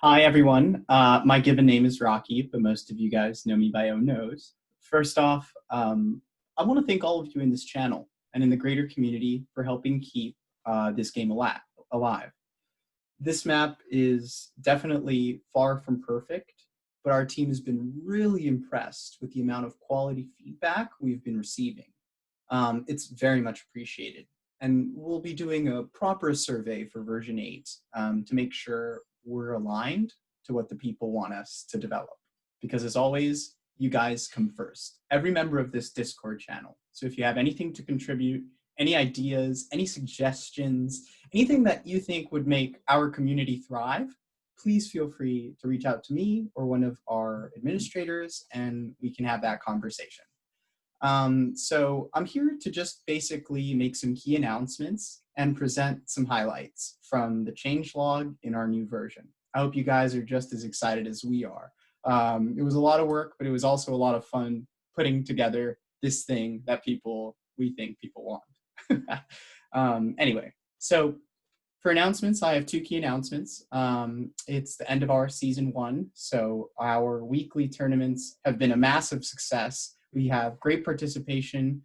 Hi, everyone. My given name is Rocky, but most of you guys know me by own nose. First off, I want to thank all of you in this channel and in the greater community for helping keep this game alive. This map is definitely far from perfect, but our team has been really impressed with the amount of quality feedback we've been receiving. It's very much appreciated. And we'll be doing a proper survey for version 8 to make sure we're aligned to what the people want us to develop. Because as always, you guys come first. Every member of this Discord channel. So if you have anything to contribute, any ideas, any suggestions, anything that you think would make our community thrive, please feel free to reach out to me or one of our administrators and we can have that conversation. So I'm here to just basically make some key announcements and present some highlights from the changelog in our new version. I hope you guys are just as excited as we are. It was a lot of work, but it was also a lot of fun putting together this thing that we think people want. Anyway, so for announcements, I have two key announcements. It's the end of our season 1, so our weekly tournaments have been a massive success. We have great participation.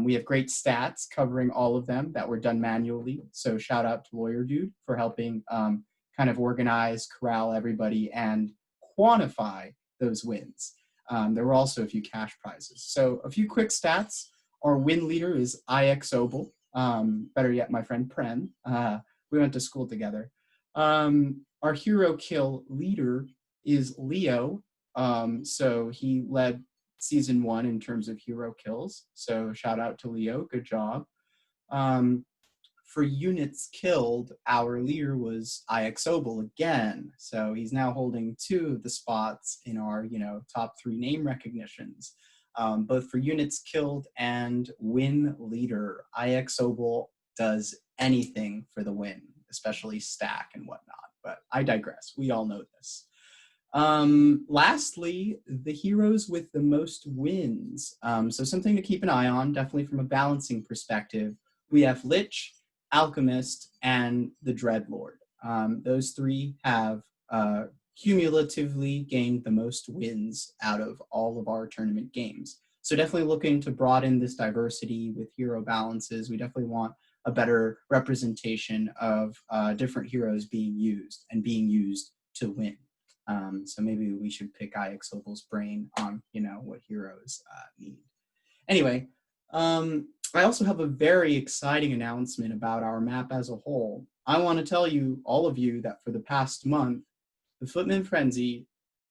We have great stats covering all of them that were done manually. So shout out to Lawyer Dude for helping kind of organize, corral everybody, and quantify those wins. There were also a few cash prizes. So a few quick stats. Our win leader is ixobile. Better yet, my friend Pren. We went to school together. Our hero kill leader is Leo. So he led season 1 in terms of hero kills. So shout out to Leo, good job. For units killed, our leader was ixobile again. So he's now holding 2 of the spots in our, top 3 name recognitions. Both for units killed and win leader, ixobile does anything for the win, especially stack and whatnot. But I digress. We all know this. Lastly, the heroes with the most wins. So something to keep an eye on, definitely from a balancing perspective. We have Lich, Alchemist, and the Dreadlord. Those 3 have cumulatively gained the most wins out of all of our tournament games. So definitely looking to broaden this diversity with hero balances. We definitely want a better representation of different heroes being used and being used to win. So maybe we should pick ixobile's brain on, what heroes need. Anyway, I also have a very exciting announcement about our map as a whole. I want to tell you, all of you, that for the past month, the Footmen Frenzy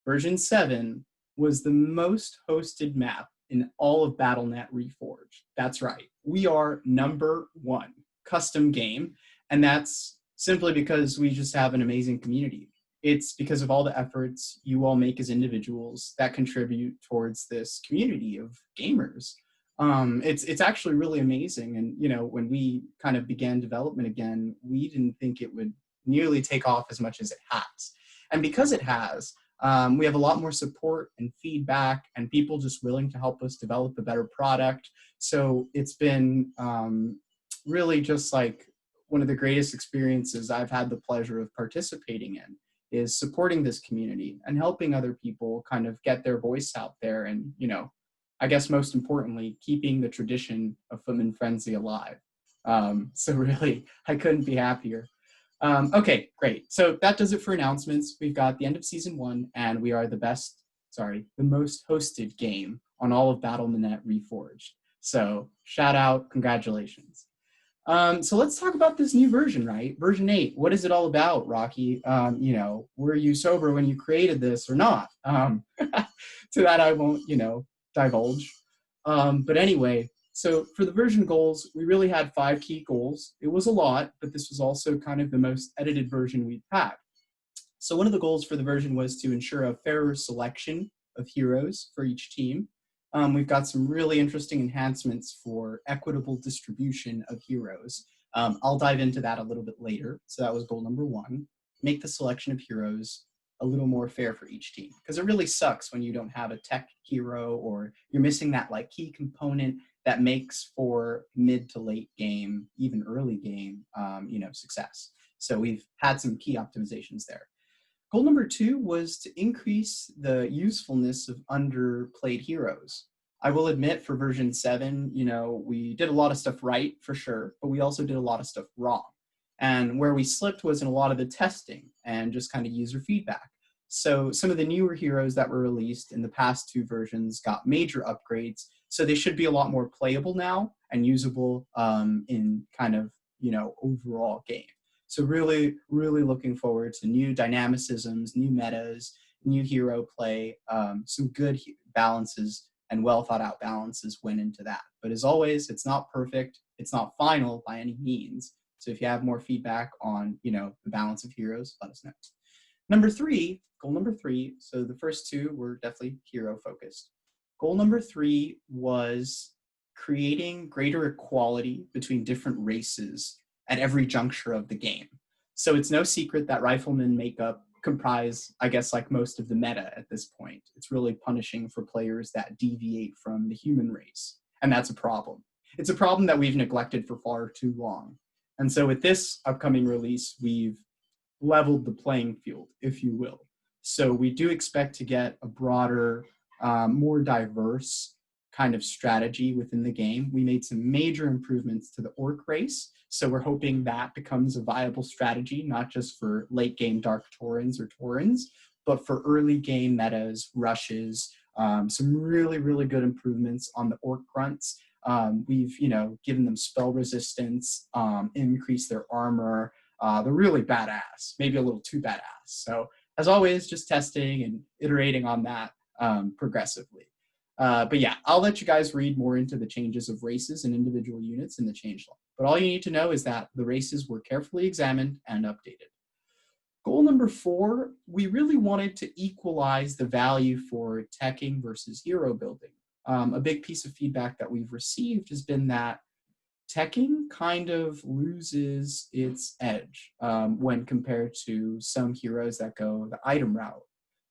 version 7 was the most hosted map in all of BattleNet Reforged. That's right. We are #1 custom game, and that's simply because we just have an amazing community. It's because of all the efforts you all make as individuals that contribute towards this community of gamers. It's actually really amazing. And, when we kind of began development again, we didn't think it would nearly take off as much as it has. And because it has, we have a lot more support and feedback and people just willing to help us develop a better product. So it's been really just like one of the greatest experiences I've had the pleasure of participating in, is supporting this community and helping other people kind of get their voice out there and, I guess most importantly, keeping the tradition of Footmen Frenzy alive. So really, I couldn't be happier. Okay, great. So that does it for announcements. We've got the end of season 1 and we are the most hosted game on all of BattleNet Reforged. So shout out, congratulations. So let's talk about this new version, right? Version 8, what is it all about, Rocky? Were you sober when you created this or not? To that I won't, divulge. But anyway, so for the version goals, we really had 5 key goals. It was a lot, but this was also kind of the most edited version we've had. So one of the goals for the version was to ensure a fairer selection of heroes for each team. We've got some really interesting enhancements for equitable distribution of heroes. I'll dive into that a little bit later. So that was goal number 1, make the selection of heroes a little more fair for each team. Because it really sucks when you don't have a tech hero or you're missing that key component that makes for mid to late game, even early game, success. So we've had some key optimizations there. Goal number 2 was to increase the usefulness of underplayed heroes. I will admit for version 7, we did a lot of stuff right for sure, but we also did a lot of stuff wrong. And where we slipped was in a lot of the testing and just kind of user feedback. So some of the newer heroes that were released in the past 2 versions got major upgrades. So they should be a lot more playable now and usable in kind of, overall game. So really, really looking forward to new dynamicisms, new metas, new hero play. Some good balances and well thought out balances went into that. But as always, it's not perfect. It's not final by any means. So if you have more feedback on, the balance of heroes, let us know. Goal number 3. So the first 2 were definitely hero focused. Goal number 3 was creating greater equality between different races at every juncture of the game. So it's no secret that riflemen comprise, I guess, like most of the meta at this point. It's really punishing for players that deviate from the human race. And that's a problem. It's a problem that we've neglected for far too long. And so with this upcoming release, we've leveled the playing field, if you will. So we do expect to get a broader, more diverse kind of strategy within the game. We made some major improvements to the orc race. So we're hoping that becomes a viable strategy, not just for late game Dark Taurens or Taurens, but for early game metas, rushes, some really, really good improvements on the orc grunts. We've, given them spell resistance, increased their armor. They're really badass, maybe a little too badass. So as always, just testing and iterating on that progressively. But yeah, I'll let you guys read more into the changes of races and individual units in the changelog. But all you need to know is that the races were carefully examined and updated. Goal number 4, we really wanted to equalize the value for teching versus hero building. A big piece of feedback that we've received has been that teching kind of loses its edge when compared to some heroes that go the item route.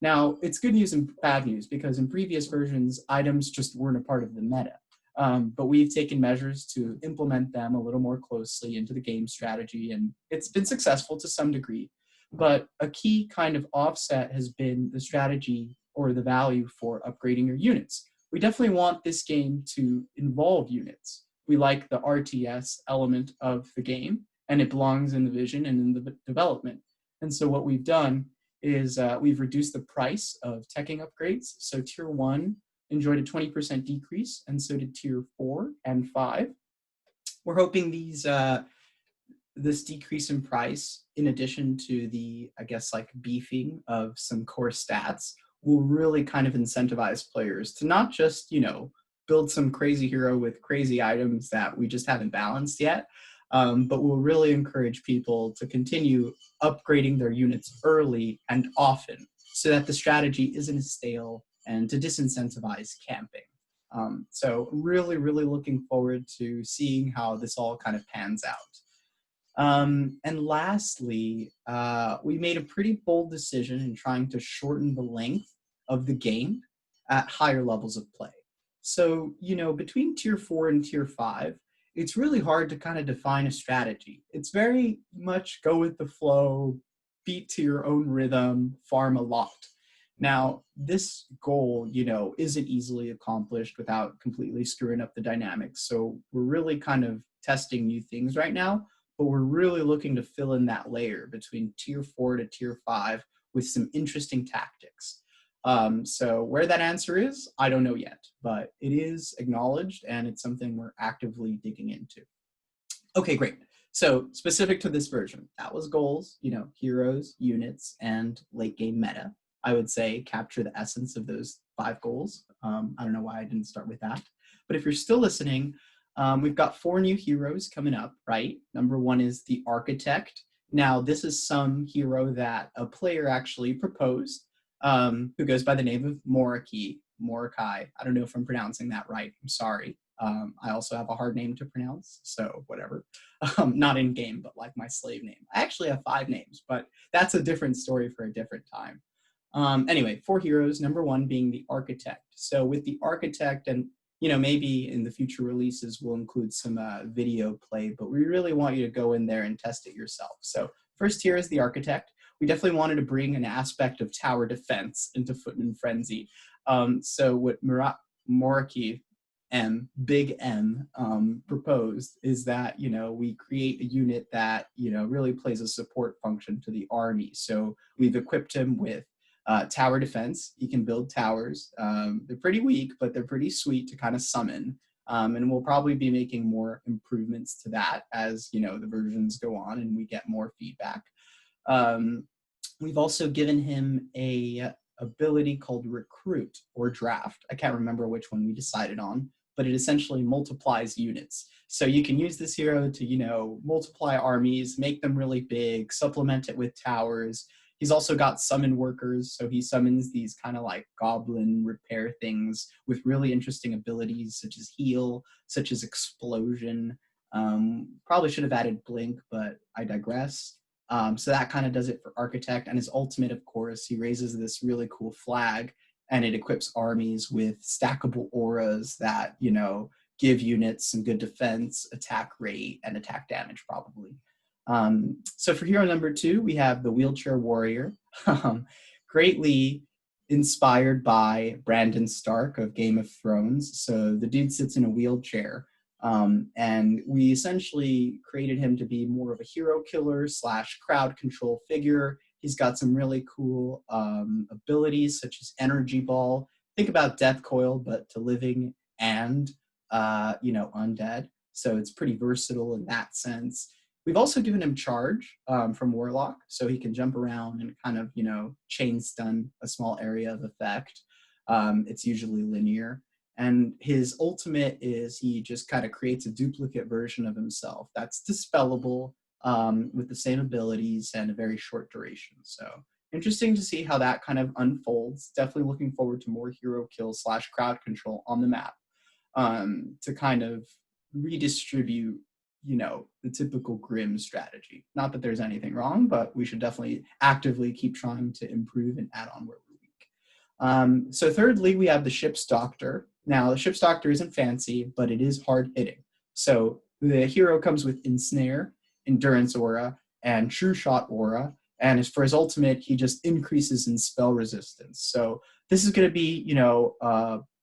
Now, it's good news and bad news because in previous versions, items just weren't a part of the meta. But we've taken measures to implement them a little more closely into the game strategy, and it's been successful to some degree. But a key kind of offset has been the strategy or the value for upgrading your units. We definitely want this game to involve units. We like the RTS element of the game, and it belongs in the vision and in the development. And so what we've done is we've reduced the price of teching upgrades. So tier 1 enjoyed a 20% decrease, and so did tier 4 and 5. We're hoping this decrease in price, in addition to the, I guess, like beefing of some core stats, will really kind of incentivize players to not just, build some crazy hero with crazy items that we just haven't balanced yet, but will really encourage people to continue upgrading their units early and often so that the strategy isn't stale and to disincentivize camping. So really, really looking forward to seeing how this all kind of pans out. And lastly, we made a pretty bold decision in trying to shorten the length of the game at higher levels of play. So, between tier 4 and tier 5, it's really hard to kind of define a strategy. It's very much go with the flow, beat to your own rhythm, farm a lot. Now, this goal, isn't easily accomplished without completely screwing up the dynamics. So we're really kind of testing new things right now, but we're really looking to fill in that layer between tier 4 to tier 5 with some interesting tactics. So where that answer is, I don't know yet, but it is acknowledged and it's something we're actively digging into. Okay, great. So specific to this version, that was goals, heroes, units, and late game meta. I would say capture the essence of those 5 goals. I don't know why I didn't start with that. But if you're still listening, we've got 4 new heroes coming up, right? Number 1 is the Architect. Now, this is some hero that a player actually proposed, who goes by the name of Morokai. I don't know if I'm pronouncing that right. I'm sorry. I also have a hard name to pronounce, so whatever. Not in game, but like my slave name. I actually have 5 names, but that's a different story for a different time. Anyway, 4 heroes, number 1 being the Architect. So with the Architect, and maybe in the future releases we'll include some video play, but we really want you to go in there and test it yourself. So first here is the Architect. we definitely wanted to bring an aspect of tower defense into Footmen Frenzy. So what Moriki Big M proposed is that, we create a unit that, really plays a support function to the army. So we've equipped him with tower defense. He can build towers. They're pretty weak, but they're pretty sweet to kind of summon. And we'll probably be making more improvements to that as, the versions go on and we get more feedback. We've also given him a ability called recruit or draft. I can't remember which one we decided on, but it essentially multiplies units. So you can use this hero to, multiply armies, make them really big, supplement it with towers. He's also got summon workers, so he summons these kind of like goblin repair things with really interesting abilities such as heal, such as explosion. Probably should have added blink, but I digress. So that kind of does it for Architect. And his ultimate, of course, he raises this really cool flag and it equips armies with stackable auras that, give units some good defense, attack rate, and attack damage probably. So for hero number 2, we have the Wheelchair Warrior, greatly inspired by Brandon Stark of Game of Thrones. So the dude sits in a wheelchair, and we essentially created him to be more of a hero killer / crowd control figure. He's got some really cool abilities such as Energy Ball. Think about Death Coil, but to living and, undead. So it's pretty versatile in that sense. We've also given him Charge from Warlock, so he can jump around and kind of, chain stun a small area of effect. It's usually linear. And his ultimate is he just kind of creates a duplicate version of himself that's dispellable with the same abilities and a very short duration. So interesting to see how that kind of unfolds. Definitely looking forward to more hero kill / crowd control on the map to kind of redistribute the typical Grim strategy. Not that there's anything wrong, but we should definitely actively keep trying to improve and add on where we're weak. So thirdly, we have the Ship's Doctor. Now, the Ship's Doctor isn't fancy, but it is hard hitting. So the hero comes with Ensnare, Endurance Aura, and True Shot Aura. And for his ultimate, he just increases in spell resistance. So this is going to be,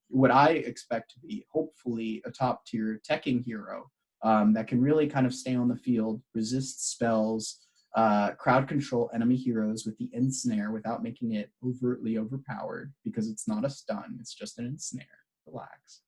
what I expect to be hopefully a top tier teching hero. That can really kind of stay on the field, resist spells, crowd control enemy heroes with the ensnare without making it overtly overpowered because it's not a stun, it's just an ensnare. Relax.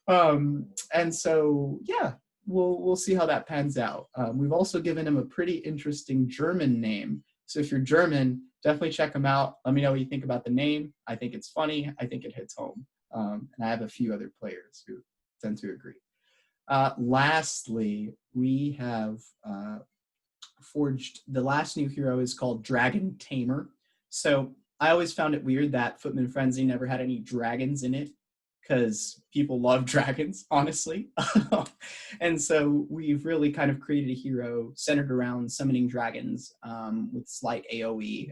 And so, yeah, we'll see how that pans out. We've also given him a pretty interesting German name. So if you're German, definitely check him out. Let me know what you think about the name. I think it's funny. I think it hits home. And I have a few other players who tend to agree. Lastly, we have forged the last new hero is called Dragon Tamer. So I always found it weird that Footmen Frenzy never had any dragons in it because people love dragons, honestly. And so we've really kind of created a hero centered around summoning dragons with slight AoE.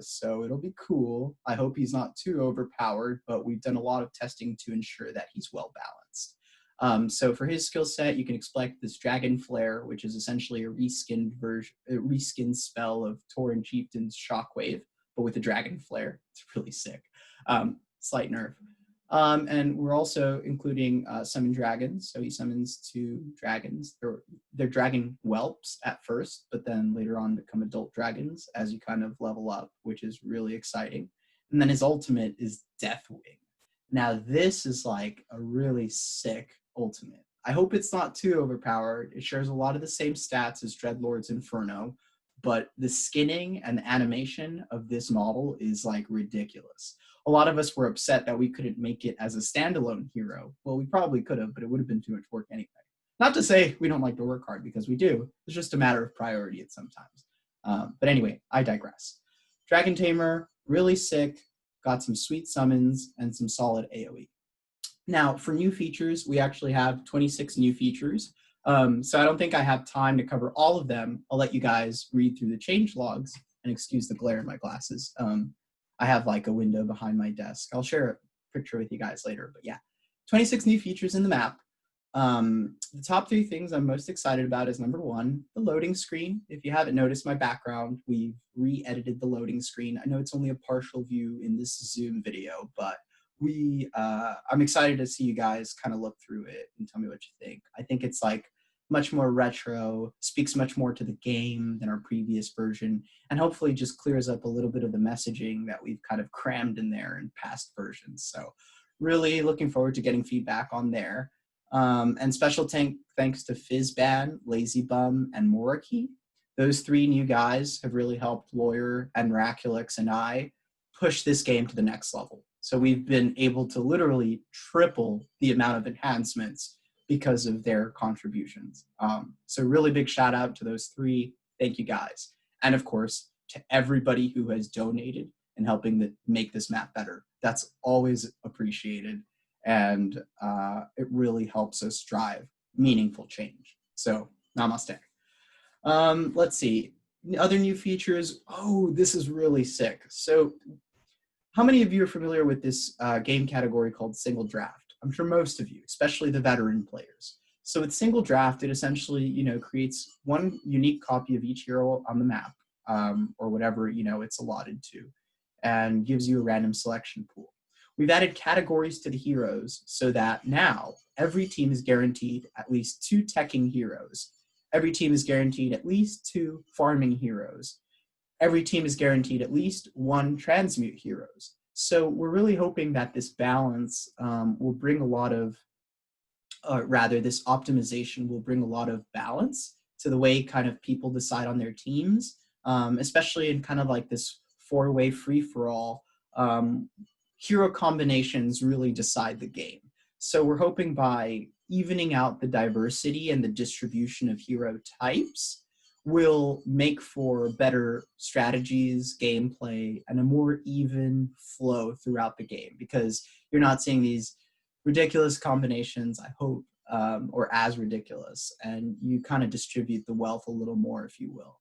So it'll be cool. I hope he's not too overpowered, but we've done a lot of testing to ensure that he's well balanced. So for his skill set, you can expect this Dragon Flare, which is essentially a reskinned spell of Tauren Chieftain's Shockwave, but with a Dragon Flare. It's really sick. Slight nerf. And we're also including summon dragons. So he summons 2 dragons. They're dragon whelps at first, but then later on become adult dragons as you kind of level up, which is really exciting. And then his ultimate is Deathwing. Now this is like a really sick ultimate. I hope it's not too overpowered. It shares a lot of the same stats as Dreadlord's Inferno, but the skinning and the animation of this model is like ridiculous. A lot of us were upset that we couldn't make it as a standalone hero. Well, we probably could have, but it would have been too much work anyway. Not to say we don't like to work hard, because we do. It's just a matter of priority at sometimes. But anyway, I digress. Dragon Tamer, really sick, got some sweet summons and some solid AoE. Now, for new features, we actually have 26 new features. So I don't think I have time to cover all of them. I'll let you guys read through the change logs, and excuse the glare in my glasses. I have like a window behind my desk. I'll share a picture with you guys later, but yeah. 26 new features in the map. The top three things I'm most excited about is number one, the loading screen. If you haven't noticed my background, we've re-edited the loading screen. I know it's only a partial view in this Zoom video, but I'm excited to see you guys kind of look through it and tell me what you think. I think it's like much more retro, speaks much more to the game than our previous version, and hopefully just clears up a little bit of the messaging that we've kind of crammed in there in past versions. So really looking forward to getting feedback on there. And special thanks to Fizzban, Lazy Bum, and Moriki. Those three new guys have really helped Lawyer and Miraculix and I push this game to the next level. So we've been able to literally triple the amount of enhancements because of their contributions. So really big shout out to those three. Thank you guys. And of course, to everybody who has donated and helping make this map better. That's always appreciated. And it really helps us drive meaningful change. So namaste. Let's see. Other new features. Oh, this is really sick. So how many of you are familiar with this game category called single draft? I'm sure most of you, especially the veteran players. So with single draft, it essentially, creates one unique copy of each hero on the map, or whatever, it's allotted to, and gives you a random selection pool. We've added categories to the heroes so that now every team is guaranteed at least 2 teching heroes. Every team is guaranteed at least 2 farming heroes. Every team is guaranteed at least 1 transmute heroes. So we're really hoping that this balance will bring a lot of, this optimization will bring a lot of balance to the way kind of people decide on their teams, especially in kind of like this 4-way free-for-all. Hero combinations really decide the game. So we're hoping by evening out the diversity and the distribution of hero types will make for better strategies, gameplay, and a more even flow throughout the game, because you're not seeing these ridiculous combinations, I hope, or as ridiculous, and you kind of distribute the wealth a little more, if you will.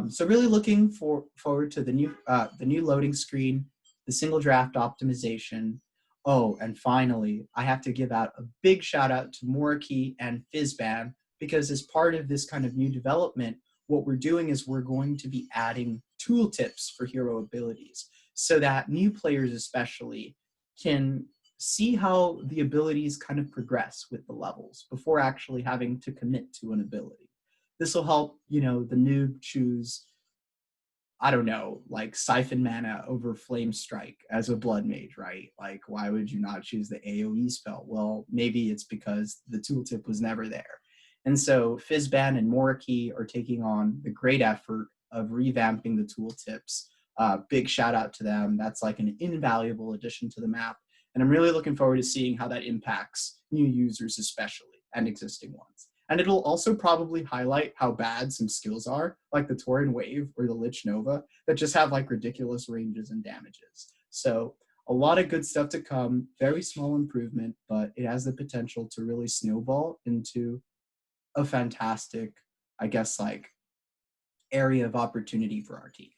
So really looking forward to the new loading screen, the single draft optimization. Oh, and finally, I have to give out a big shout out to Moriki and Fizzban, because as part of this kind of new development, what we're doing is we're going to be adding tooltips for hero abilities so that new players especially can see how the abilities kind of progress with the levels before actually having to commit to an ability. This will help, the noob choose, I don't know, like Siphon Mana over Flame Strike as a Blood Mage, right? Like, why would you not choose the AoE spell? Well, maybe it's because the tooltip was never there. And so Fizzban and Moriki are taking on the great effort of revamping the tooltips. Big shout out to them. That's like an invaluable addition to the map. And I'm really looking forward to seeing how that impacts new users especially, and existing ones. And it'll also probably highlight how bad some skills are, like the Tauren Wave or the Lich Nova, that just have like ridiculous ranges and damages. So a lot of good stuff to come, very small improvement, but it has the potential to really snowball into a fantastic, I guess, like area of opportunity for our team,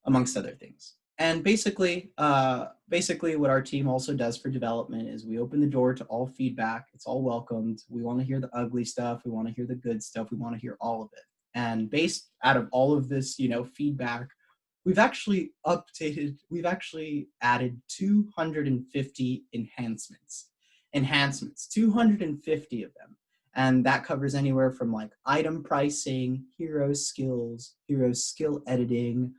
amongst other things. And basically what our team also does for development is we open the door to all feedback. It's all welcomed. We want to hear the ugly stuff. We want to hear the good stuff. We want to hear all of it. And based out of all of this, feedback, we've actually added 250 enhancements, 250 of them. And that covers anywhere from like item pricing, hero skills, hero skill editing,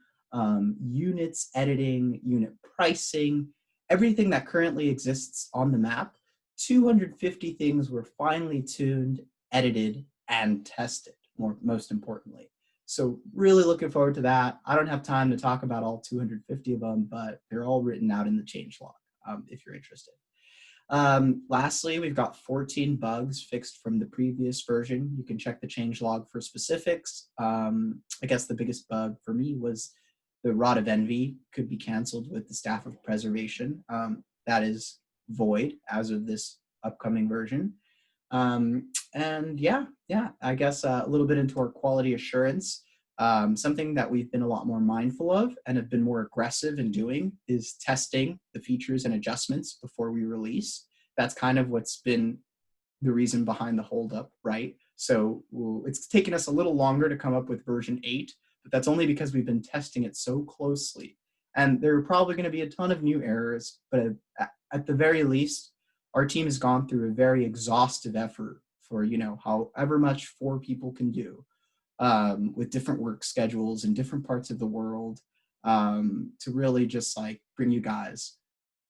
units editing, unit pricing, everything that currently exists on the map. 250 things were finely tuned, edited, and tested, most importantly. So really looking forward to that. I don't have time to talk about all 250 of them, but they're all written out in the changelog if you're interested. Lastly, we've got 14 bugs fixed from the previous version. You can check the changelog for specifics. I guess the biggest bug for me was the Rod of Envy could be canceled with the Staff of Preservation. That is void as of this upcoming version. And yeah, I guess a little bit into our quality assurance. Something that we've been a lot more mindful of and have been more aggressive in doing is testing the features and adjustments before we release. That's kind of what's been the reason behind the holdup, right? So it's taken us a little longer to come up with version 8, but that's only because we've been testing it so closely. And there are probably going to be a ton of new errors, but at the very least, our team has gone through a very exhaustive effort for, however much 4 people can do, with different work schedules in different parts of the world, to really just like bring you guys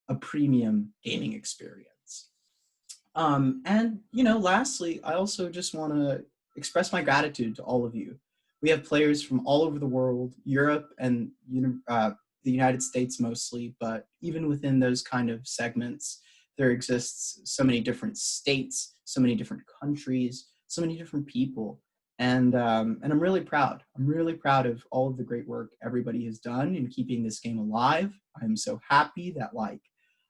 a premium gaming experience. And, lastly, I also just want to express my gratitude to all of you. We have players from all over the world, Europe and the United States mostly, but even within those kind of segments, there exists so many different states, so many different countries, so many different people. And I'm really proud. I'm really proud of all of the great work everybody has done in keeping this game alive. I'm so happy that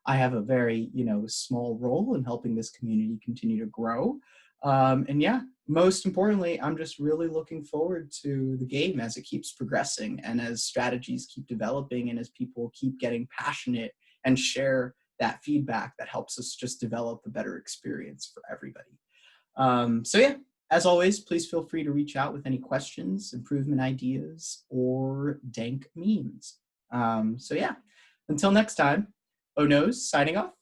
I have a very, small role in helping this community continue to grow. And yeah, most importantly, I'm just really looking forward to the game as it keeps progressing and as strategies keep developing and as people keep getting passionate and share that feedback that helps us just develop a better experience for everybody. So yeah, as always, please feel free to reach out with any questions, improvement ideas, or dank memes. So yeah, until next time, Oh No's signing off.